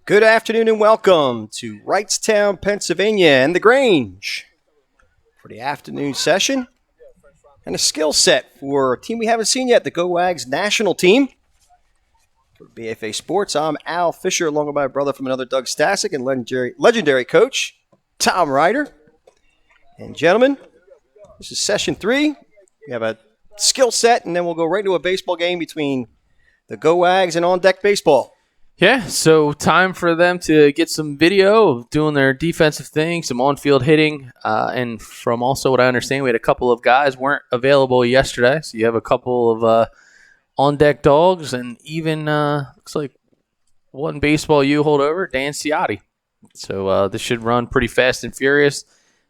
Good afternoon and welcome to Wrightstown, Pennsylvania and the Grange for the afternoon session and a skill set for a team we haven't seen yet, the Go Wags national team. For BFA Sports, I'm Al Fisher along with my brother from another, Doug Stasic, and legendary coach, Tom Ryder. And gentlemen, this is session 3. We have a skill set and then we'll go right into a baseball game between the Go Wags and On Deck Baseball. Yeah, so time for them to get some video of doing their defensive thing, some on-field hitting, and from also what I understand, we had a couple of guys weren't available yesterday, so you have a couple of on-deck dogs, and even looks like one baseball U holdover, Dan Ciotti. So this should run pretty fast and furious.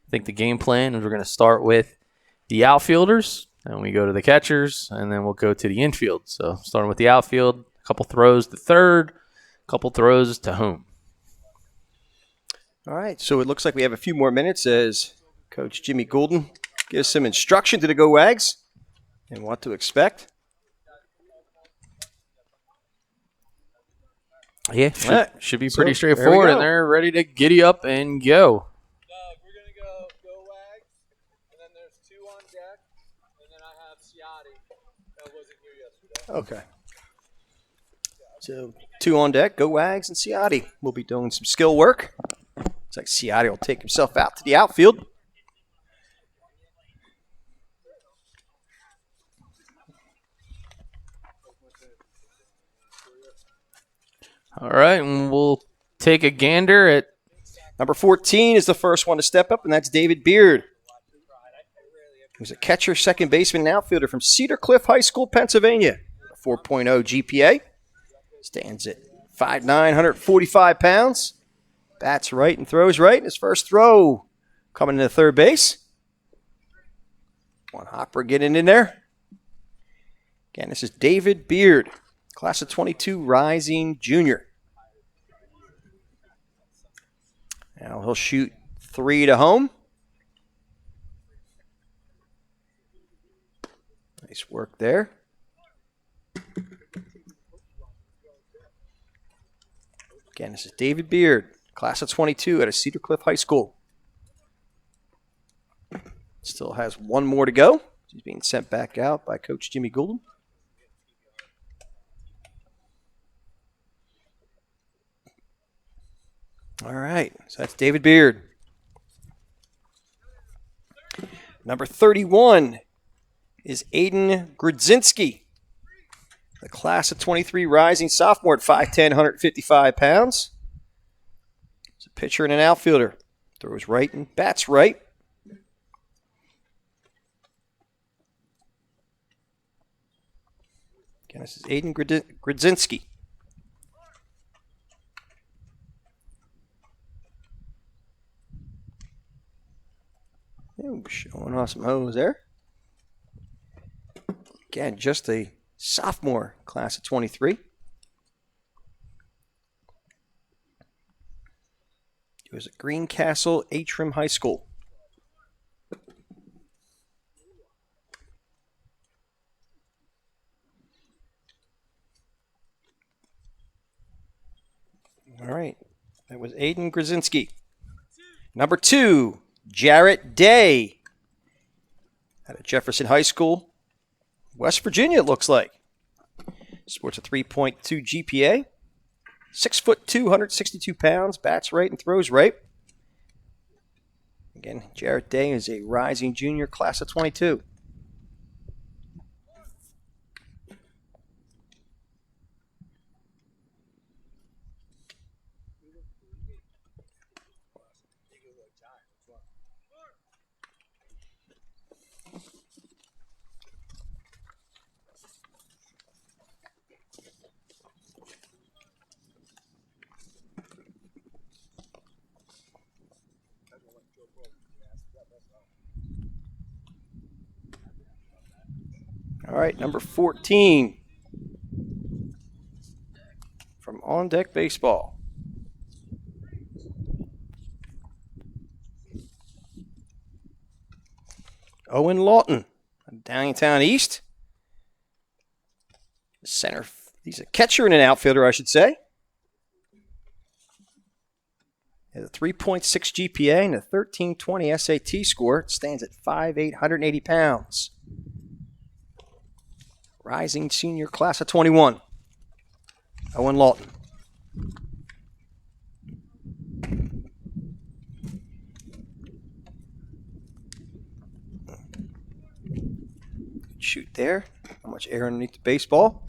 I think the game plan is we're going to start with the outfielders, and we go to the catchers, and then we'll go to the infield. So starting with the outfield, a couple throws to third, couple throws to home. All right, so it looks like we have a few more minutes as Coach Jimmy Goulden gives some instruction to the Go Wags and what to expect. Yeah, should be pretty straightforward, and they're ready to giddy up and go. We're going to go Wags, and then there's 2 on deck, and then I have Ciotti that wasn't here yesterday. Okay. So 2 on deck, Go Wags and Ciotti. We'll be doing some skill work. Looks like Ciotti will take himself out to the outfield. All right, and we'll take a gander at number 14 is the first one to step up, and that's David Beard, who's a catcher, second baseman, and outfielder from Cedar Cliff High School, Pennsylvania. A 4.0 GPA. Stands at 5'9", 145 pounds. Bats right and throws right. His first throw coming into third base. One hopper getting in there. Again, this is David Beard, class of 22, rising junior. Now he'll shoot 3 to home. Nice work there. Again, this is David Beard, class of 22 at Cedar Cliff High School. Still has one more to go. He's being sent back out by Coach Jimmy Goulden. All right, so that's David Beard. Number 31 is Aiden Grodzinski, the class of 23 rising sophomore at 5'10", 155 pounds. It's a pitcher and an outfielder. Throws right and bats right. Again, this is Aiden Grodzinski. Showing off some hose there. Again, just a sophomore, class of 23. He was at Greencastle, ANTRIM High School. All right, that was Aiden Grodzinski. Number 2, Jarrett Day at Jefferson High School, West Virginia, it looks like. Sports a 3.2 GPA. 6'2", 162 pounds. Bats right and throws right. Again, Jarrett Day is a rising junior, class of 22. All right, number 14 from On Deck Baseball. Owen Lawton, Downingtown East. Center, he's a catcher and an outfielder, I should say. Has a 3.6 GPA and a 1320 SAT score. It stands at 5'8", 180 pounds. Rising senior class of 21. Owen Lawton. Shoot there. Not much air underneath the baseball.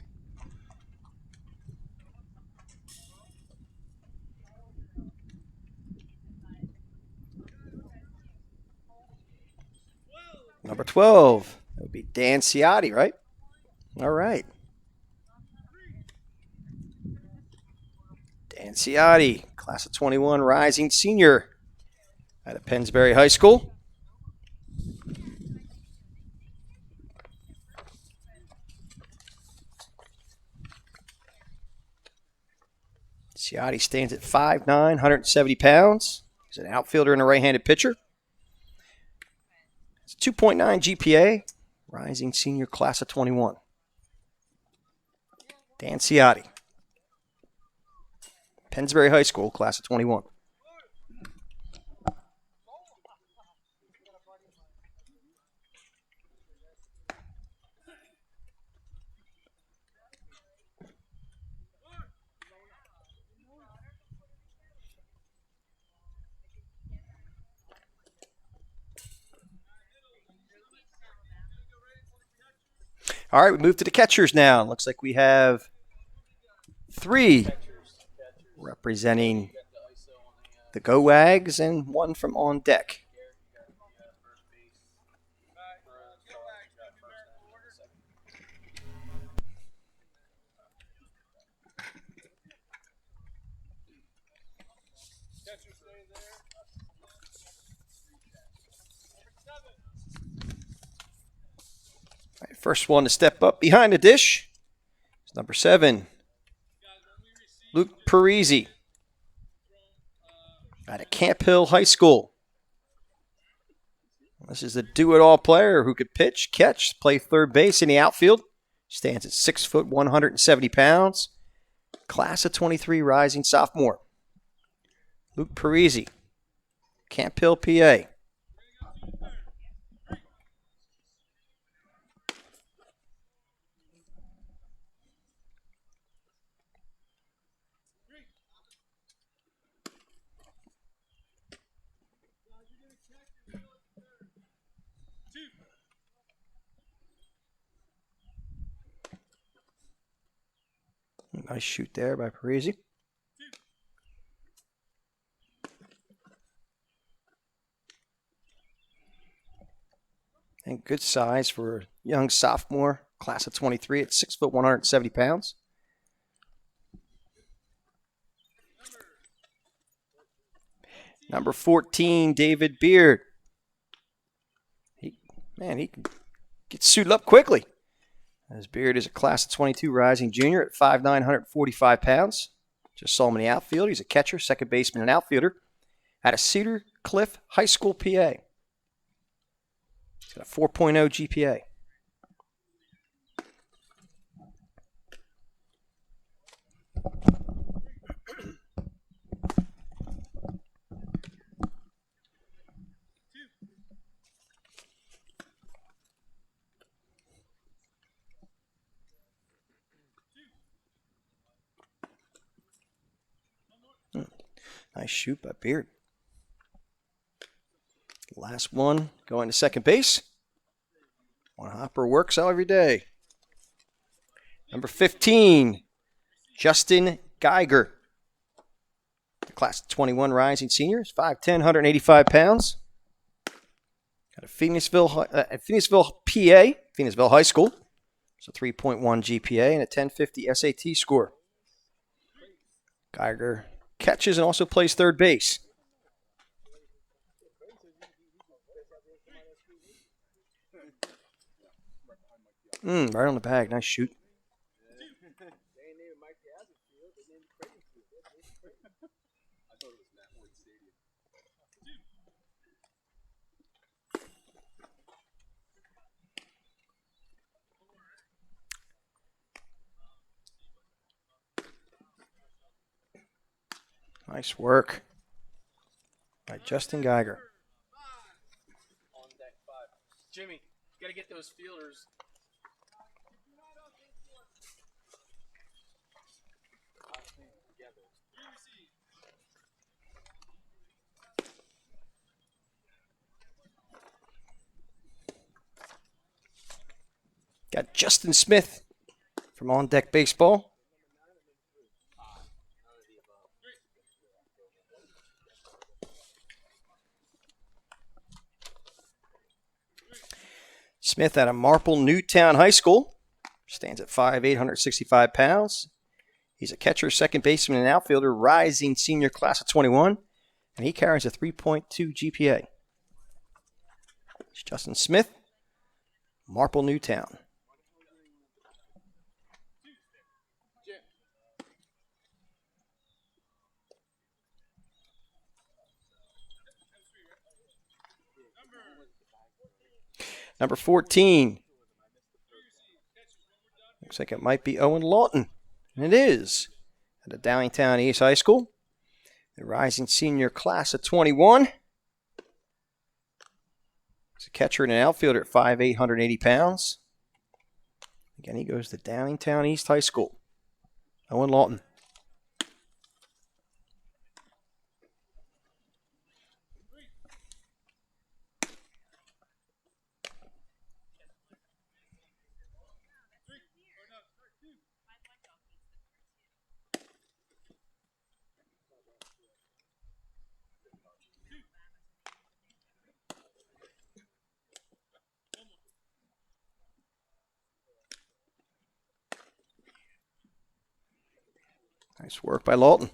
Number 12. That would be Dan Ciotti, right? All right. Dan Ciotti, class of 21, rising senior out of Pennsbury High School. Ciotti stands at 5'9", 170 pounds. He's an outfielder and a right-handed pitcher. It's a 2.9 GPA, rising senior class of 21. Dan Ciotti. Pennsbury High School, class of 21. All right, we move to the catchers now. Looks like we have 3 representing the Go Wags and 1 from on deck. All right, first one to step up behind the dish is number 7, Luke Parisi out of Camp Hill High School. This is a do-it-all player who could pitch, catch, play third base in the outfield. Stands at 6 foot 170 pounds. Class of 23 rising sophomore. Luke Parisi, Camp Hill, PA. Nice shoot there by Parisi. And good size for a young sophomore, class of 23 at 6 foot 170 pounds. Number 14, David Beard. He can get suited up quickly. As Beard is a class of 22 rising junior at 5'9", 145 pounds. Just saw him in the outfield. He's a catcher, second baseman, and outfielder out of Cedar Cliff High School, PA. He's got a 4.0 GPA. Nice shoot by Beard. Last one going to second base. One hopper works out every day. Number 15, Justin Geiger. Class of 21 rising seniors, 5'10", 185 pounds. Got a Phoenixville, PA, Phoenixville High School. So 3.1 GPA and a 1050 SAT score. Geiger catches and also plays third base. Right on the bag. Nice shoot. Nice work. by Justin Geiger. On deck 5. Jimmy, you got to get those fielders. Got Justin Smith from On Deck Baseball. Smith out of MARPLE, NEWTOWN High School. Stands at 5'8", 165 pounds. He's a catcher, second baseman, and outfielder, rising senior class of 21. And he carries a 3.2 GPA. It's Justin Smith, MARPLE, NEWTOWN. Number 14. Looks like it might be Owen Lawton. And it is. At the Downingtown East High School. The rising senior class of 21. He's a catcher and an outfielder at 5'8", 180 pounds. Again, he goes to Downingtown East High School. Owen Lawton. Nice work by Lawton.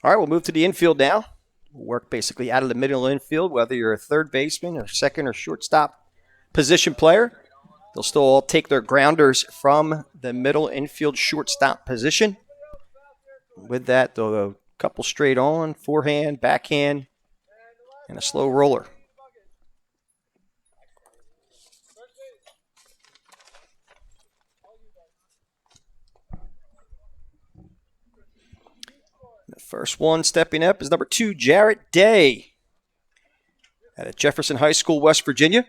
All right, we'll move to the infield now. We'll work basically out of the middle infield, whether you're a third baseman or second or shortstop position player. They'll still all take their grounders from the middle infield shortstop position. With that, they'll go a couple straight on, forehand, backhand, and a slow roller. The first one stepping up is number 2, Jarrett Day, out of Jefferson High School, West Virginia.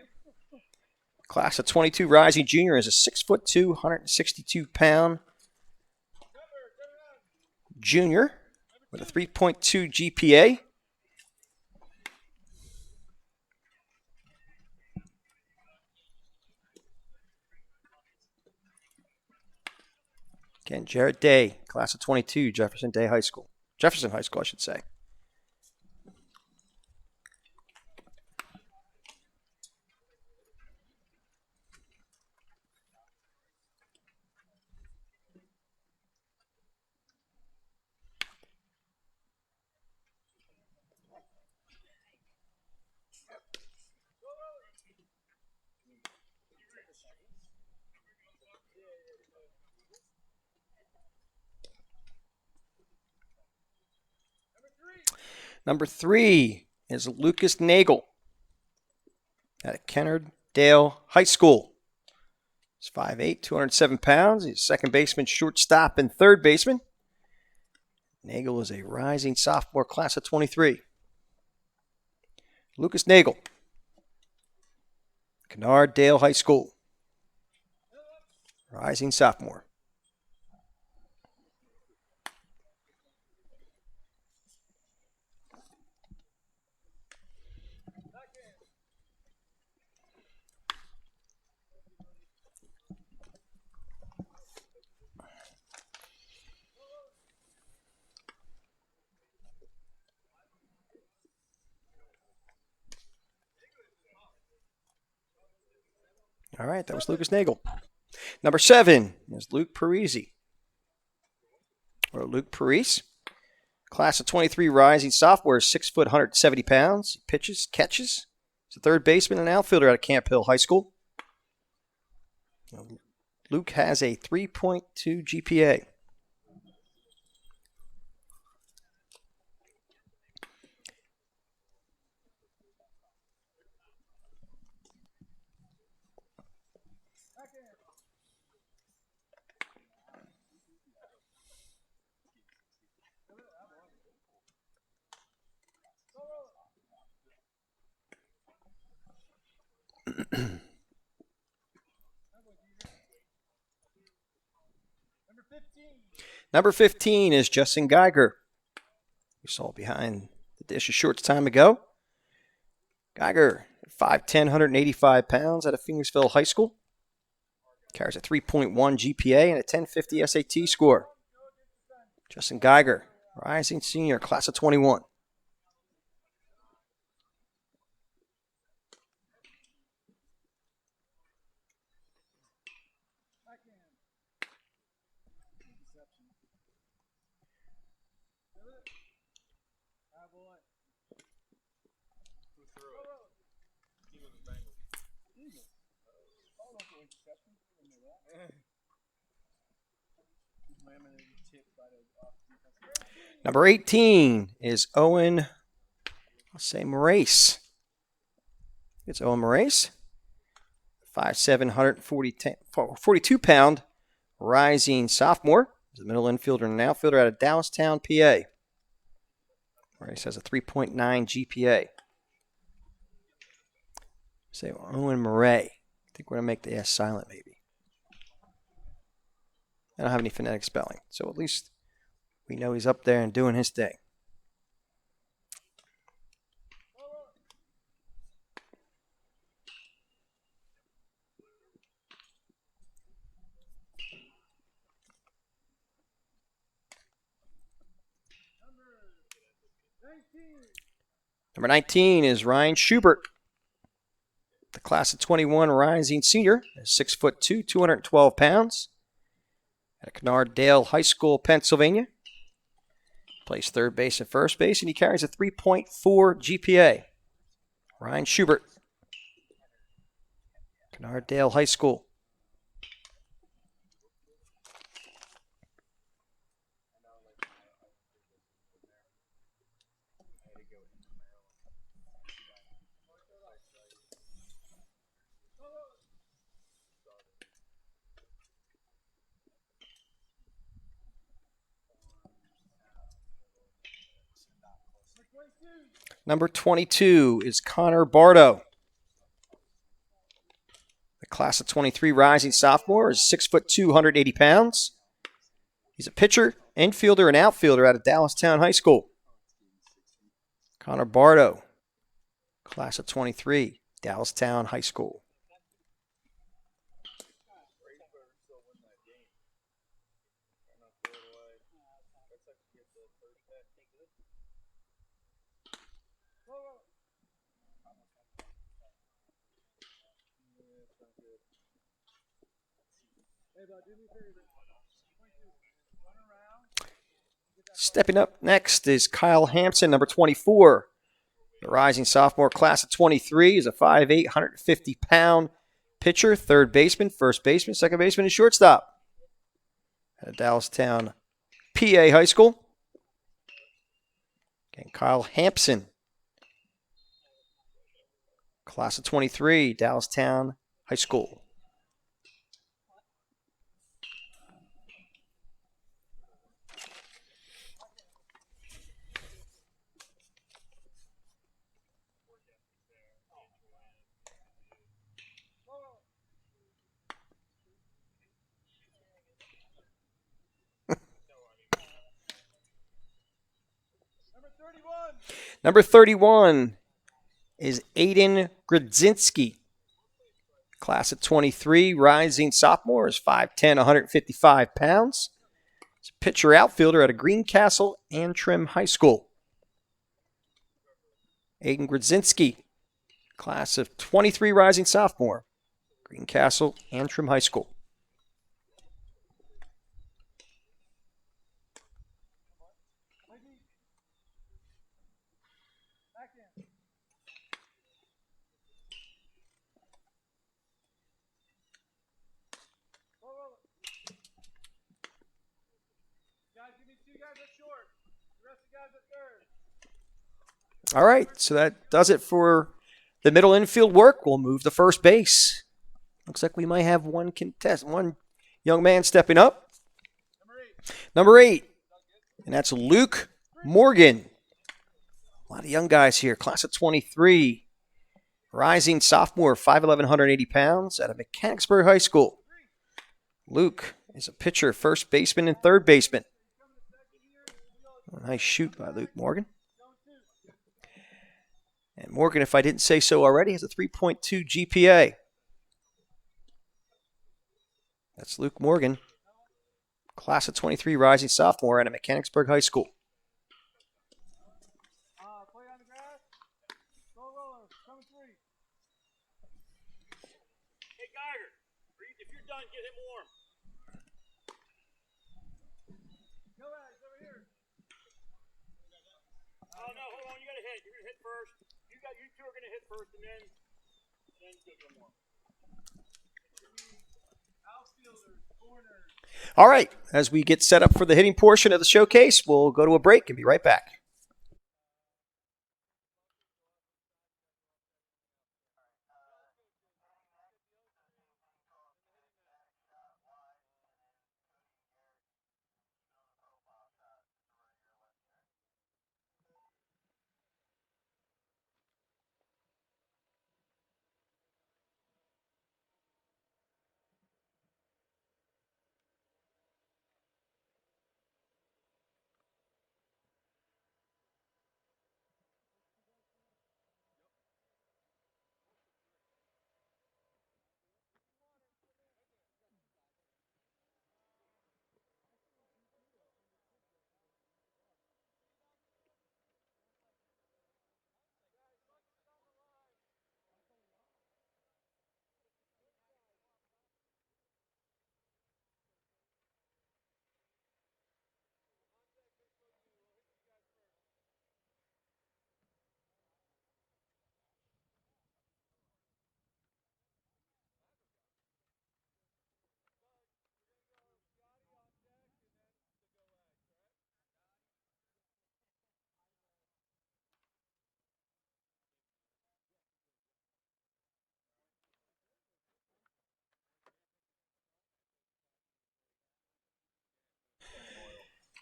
Class of 22 rising junior, is a 6'2", 162-pound junior with a 3.2 GPA. Again, Jarrett Day, class of 22, Jefferson High School, I should say. Number 3 is Lucas Nagel out of Kennard-Dale High School. He's 5'8", 207 pounds. He's second baseman, shortstop, and third baseman. Nagel is a rising sophomore, class of 23. Lucas Nagel, Kennard-Dale High School, rising sophomore. All right, that was Lucas Nagel. Number 7 is Luke Parisi. Or Luke Parise. Class of 23 rising sophomore, 6', 170 pounds. He pitches, catches. He's a third baseman and outfielder out of Camp Hill High School. Luke has a 3.2 GPA. Number 15 is Justin Geiger. We saw behind the dish a short time ago. Geiger, 5'10", 185 pounds out of PHOENIXVILLE High School. Carries a 3.1 GPA and a 1050 SAT score. Justin Geiger, rising senior, class of 21. Number 18 is Owen, I'll say Morace. It's Owen Morace. 5'7", 142-pound rising sophomore. He's a middle infielder and an outfielder out of Dallastown, PA. Morace has a 3.9 GPA. Say Owen Murray. I think we're going to make the S silent, maybe. I don't have any phonetic spelling, so at least we know he's up there and doing his thing. Number 19 is Ryan Schubert. The class of 21 rising senior, 6'2", 212 pounds. At KENNARD-DALE High School, Pennsylvania. Plays third base and first base, and he carries a 3.4 GPA. Ryan Schubert. KENNARD-DALE High School. Number 22 is Connor Bardo. The class of 23 rising sophomore is 6'2", 180 pounds. He's a pitcher, infielder, and outfielder out of Dallastown High School. Connor Bardo, class of 23, Dallastown High School. Stepping up next is Kyle Hampson, number 24. The rising sophomore class of 23 is a 5'8", 150-pound pitcher, third baseman, first baseman, second baseman, and shortstop at Dallastown, PA High School. Again, Kyle Hampson, class of 23, Dallastown High School. Number 31 is Aiden Grodzinski. Class of 23, rising sophomore, is 5'10", 155 pounds. He's a pitcher outfielder at a Greencastle ANTRIM High School. Aiden Grodzinski, class of 23, rising sophomore, Greencastle ANTRIM High School. All right, so that does it for the middle infield work. We'll move to first base. Looks like we might have one young man stepping up. Number 8, and that's Luke Morgan. A lot of young guys here, class of 23. rising sophomore, 5'11", 180 pounds, out of Mechanicsburg High School. Luke is a pitcher, first baseman, and third baseman. A nice shoot by Luke Morgan. And Morgan, if I didn't say so already, has a 3.2 GPA. That's Luke Morgan, class of 23, rising sophomore out of Mechanicsburg High School. Play on the grass. Slow roller. Coming three. Hey, Geiger, if you're done, get him warm. Go ahead. Over here. Oh, no, hold on. You got to hit. You're going to hit first. You two are going to hit first, and then get him warm. Outfielders, corners. All right, as we get set up for the hitting portion of the showcase, we'll go to a break and be right back.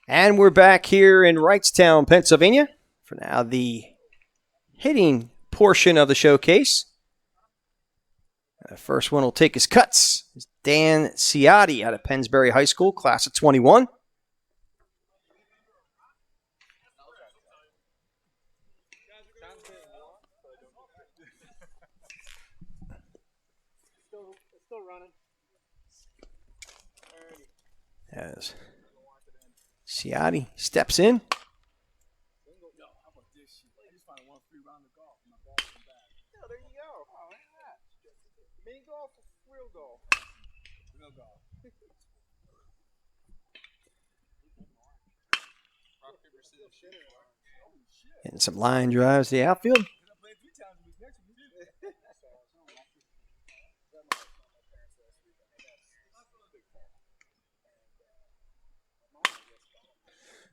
And we're back here in Wrightstown, Pennsylvania, for now the hitting portion of the showcase. The first one will take his cuts. It's Dan Ciotti out of Pennsbury High School, class of 21. Still running. As Ciotti steps in. Yeah, there you go. Oh, look at that. Mini golf, real golf. Real golf. Rock, paper, scissors, shoot. And some line drives to the outfield.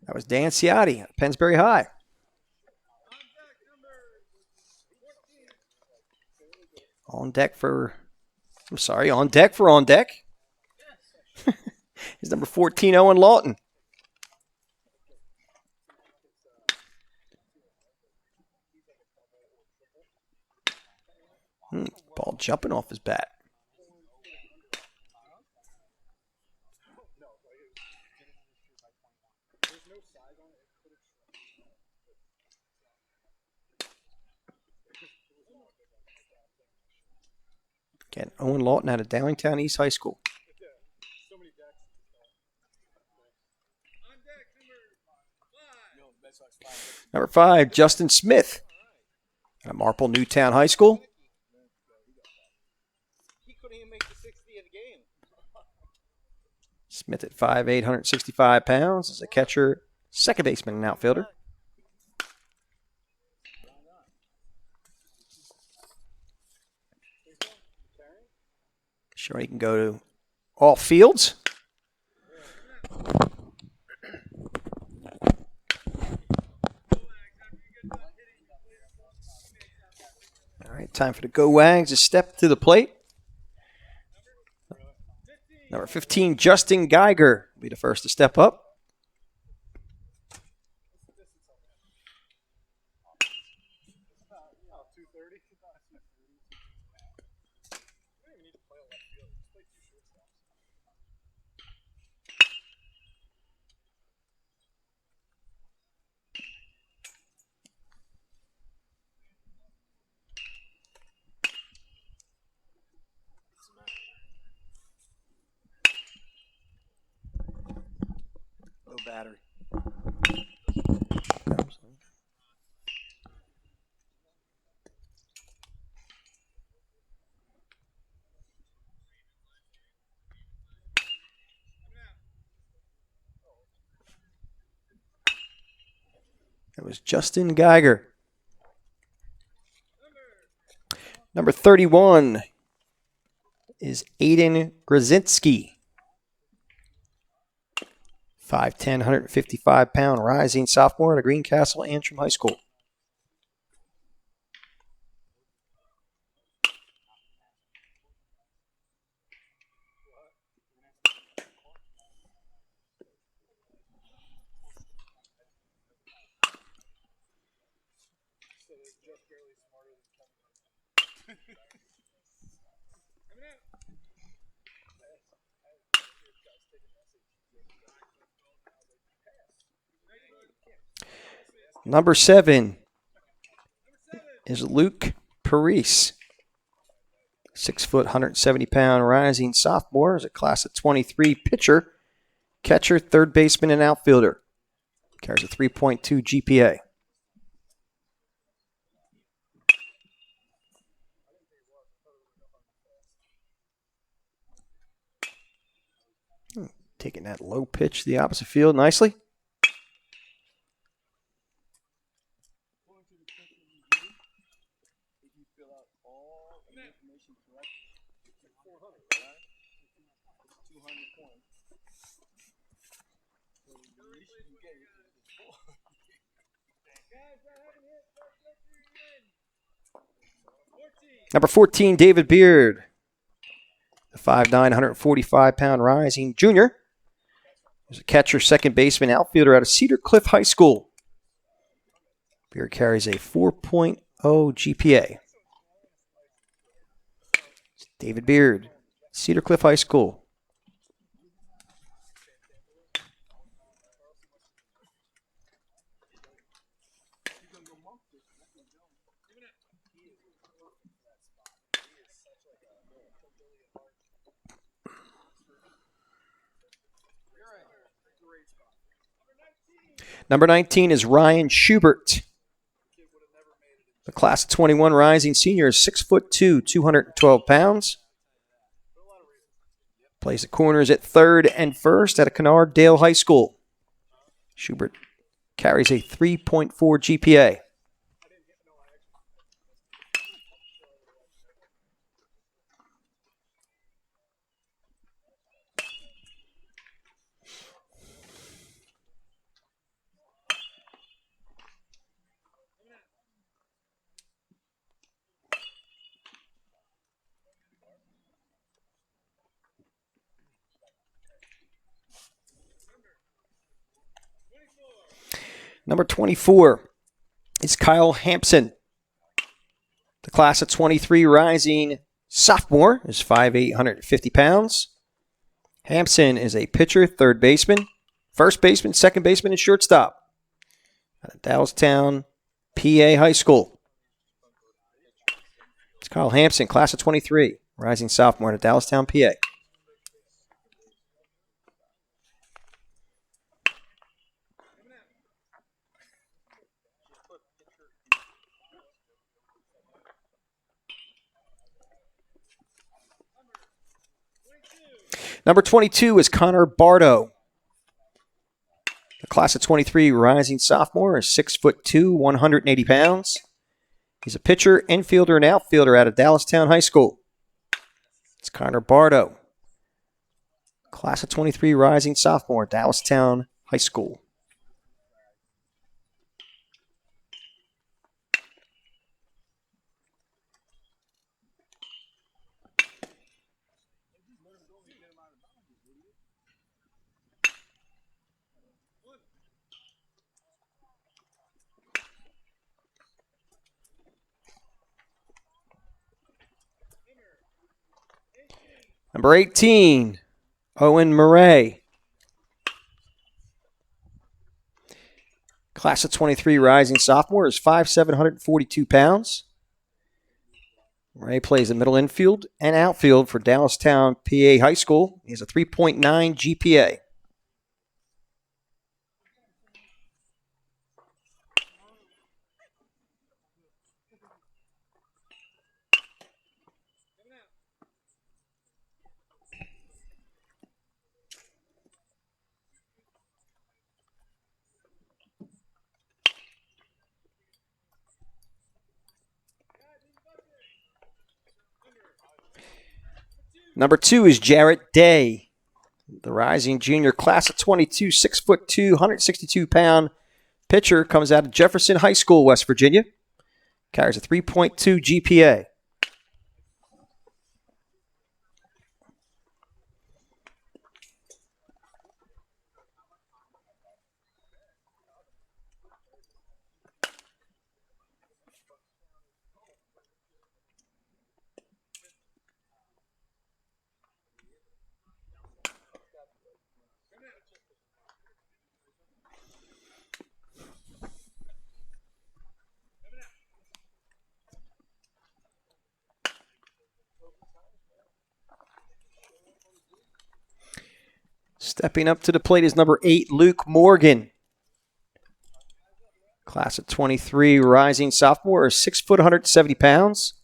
That was Dan Ciotti at Pennsbury High. On deck for on deck. Is number 14, Owen Lawton. Ball jumping off his bat. Again, Owen Lawton out of Downingtown East High School. Number 5, Justin Smith out of Marple Newtown High School. He couldn't even make the 60 of the game. Smith at 5'8", 165 pounds as a catcher, second baseman, and outfielder. Sure, he can go to all fields. All right, time for the Go Wags to step to the plate. Number 15, Justin Geiger will be the first to step up. battery. That was Justin Geiger. Number 31 is Aiden Grzinski. 5'10", 155-pound rising sophomore at Greencastle Antrim High School. Number 7 is Luke Parise. 6 foot, 170-pound rising sophomore, is a class of 23 pitcher, catcher, third baseman, and outfielder. Carries a 3.2 GPA. Taking that low pitch to the opposite field nicely. Number 14, David Beard. The 5'9", 145-pound rising junior. He's a catcher, second baseman, outfielder out of Cedar Cliff High School. Beard carries a 4.0 GPA. David Beard, Cedar Cliff High School. Number 19 is Ryan Schubert. The class of 21 rising senior is 6'2", 212 pounds. Plays the corners at third and first at a KENNARD-DALE High School. Schubert carries a 3.4 GPA. Number 24 is Kyle Hampson. The class of 23 rising sophomore is 5'8", 150 pounds. Hampson is a pitcher, third baseman, first baseman, second baseman, and shortstop at Dallastown, PA High School. It's Kyle Hampson, class of 23, rising sophomore at Dallastown, PA. Number 22 is Connor Bardo. The class of 23 rising sophomore is 6'2", 180 pounds. He's a pitcher, infielder, and outfielder out of Dallastown High School. It's Connor Bardo. Class of 23 rising sophomore, Dallastown High School. Number 18, Owen Murray. Class of 23 rising sophomore is 5'7", 142 pounds. Murray plays the middle infield and outfield for Dallastown, PA High School. He has a 3.9 GPA. Number 2 is Jarrett Day, the rising junior class of 22, 6'2", 162-pound pitcher, comes out of Jefferson High School, West Virginia. Carries a 3.2 GPA. Stepping up to the plate is number 8, Luke Morgan. Class of 23, rising sophomore, is 6 foot 170 pounds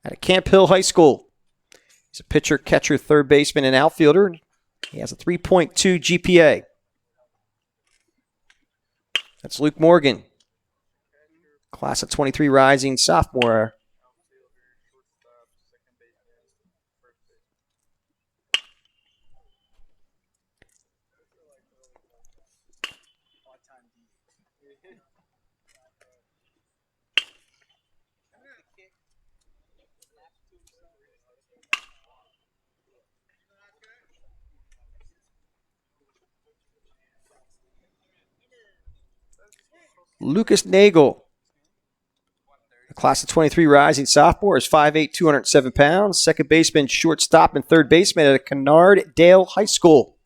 out of Camp Hill High School. He's a pitcher, catcher, third baseman, and outfielder. He has a 3.2 GPA. That's Luke Morgan. Class of 23, rising sophomore. Lucas Nagel, the class of 23 rising sophomore, is 5'8", 207 pounds. Second baseman, shortstop, and third baseman at KENNARD-DALE High School.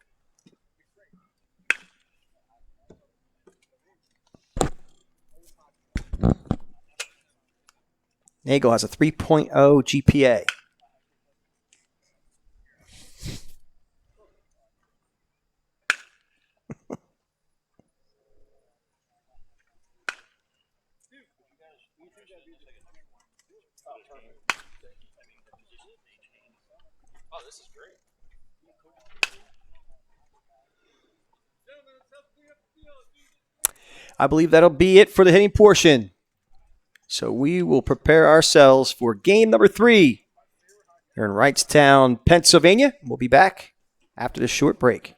Nagel has a 3.0 GPA. Oh, this is great. I believe that'll be it for the hitting portion. So we will prepare ourselves for game number 3 here in Wrightstown, Pennsylvania. We'll be back after this short break.